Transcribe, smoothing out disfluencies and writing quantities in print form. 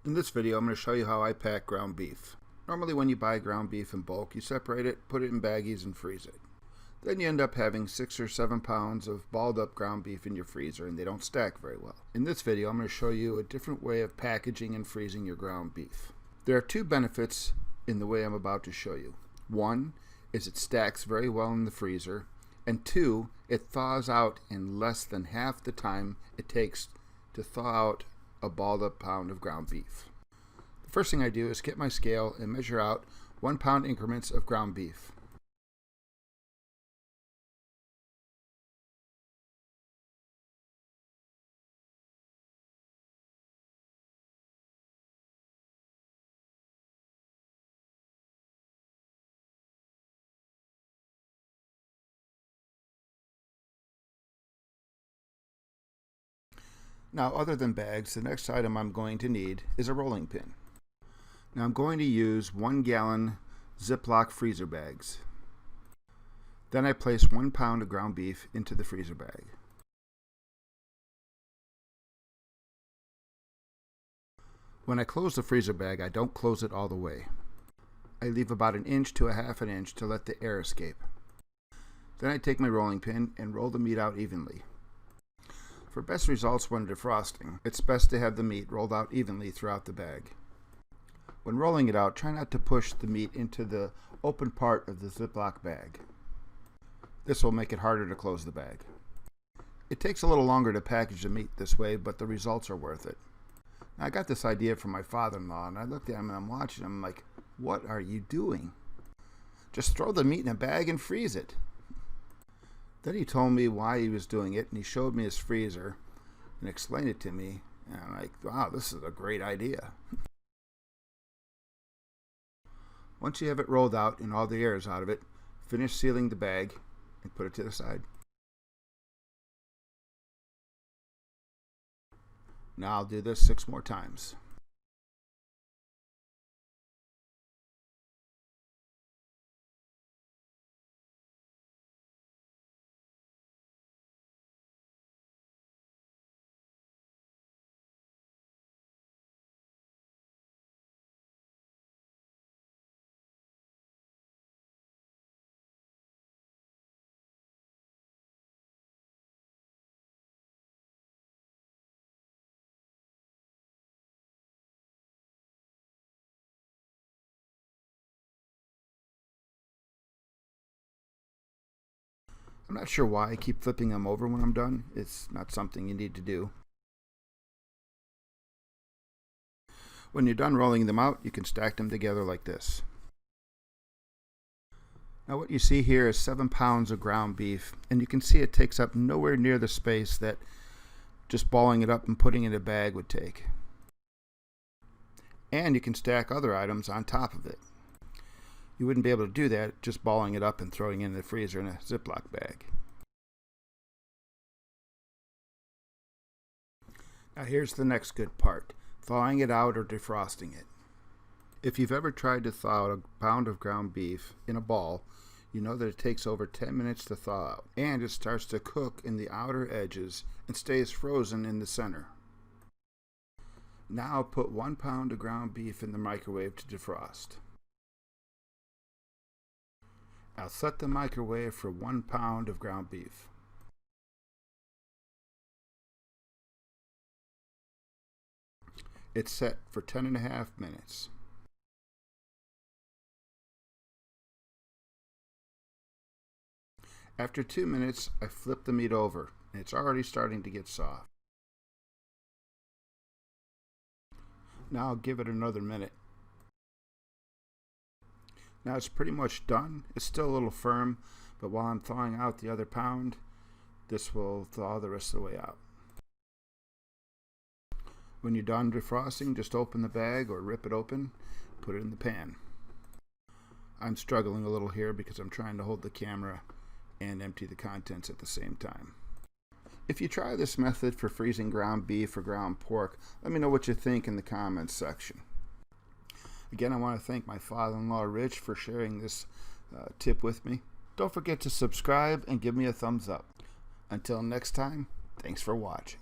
In this video, I'm going to show you how I pack ground beef. Normally when you buy ground beef in bulk, you separate it, put it in baggies, and freeze it. Then you end up having 6 or 7 pounds of balled up ground beef in your freezer, and they don't stack very well. In this video, I'm going to show you a different way of packaging and freezing your ground beef. There are 2 benefits in the way I'm about to show you. 1 is it stacks very well in the freezer, and 2, it thaws out in less than half the time it takes to thaw out a balled up pound of ground beef. The first thing I do is get my scale and measure out 1 pound increments of ground beef. Now, other than bags, the next item I'm going to need is a rolling pin. Now I'm going to use 1 gallon Ziploc freezer bags. Then I place 1 pound of ground beef into the freezer bag. When I close the freezer bag, I don't close it all the way. I leave about 1 inch to 1/2 inch to let the air escape. Then I take my rolling pin and roll the meat out evenly. For best results when defrosting, it's best to have the meat rolled out evenly throughout the bag. When rolling it out, try not to push the meat into the open part of the Ziploc bag. This will make it harder to close the bag. It takes a little longer to package the meat this way, but the results are worth it. Now, I got this idea from my father-in-law, and I looked at him and I'm watching him like, what are you doing? Just throw the meat in a bag and freeze it. Then he told me why he was doing it, and he showed me his freezer and explained it to me. And I'm like, wow, this is a great idea. Once you have it rolled out and all the air is out of it, finish sealing the bag and put it to the side. Now I'll do this 6 more times. I'm not sure why I keep flipping them over when I'm done. It's not something you need to do. When you're done rolling them out, you can stack them together like this. Now what you see here is 7 pounds of ground beef, and you can see it takes up nowhere near the space that just balling it up and putting it in a bag would take. And you can stack other items on top of it. You wouldn't be able to do that just balling it up and throwing it in the freezer in a Ziploc bag. Now here's the next good part, thawing it out or defrosting it. If you've ever tried to thaw out a pound of ground beef in a ball, you know that it takes over 10 minutes to thaw out, and it starts to cook in the outer edges and stays frozen in the center. Now put 1 pound of ground beef in the microwave to defrost. I'll set the microwave for 1 pound of ground beef. It's set for 10.5 minutes. After 2 minutes, I flip the meat over, and it's already starting to get soft. Now I'll give it another minute. Now it's pretty much done. It's still a little firm, but while I'm thawing out the other pound, this will thaw the rest of the way out. When you're done defrosting, just open the bag or rip it open, put it in the pan. I'm struggling a little here because I'm trying to hold the camera and empty the contents at the same time. If you try this method for freezing ground beef or ground pork, let me know what you think in the comments section. Again, I want to thank my father-in-law Rich for sharing this tip with me. Don't forget to subscribe and give me a thumbs up. Until next time, thanks for watching.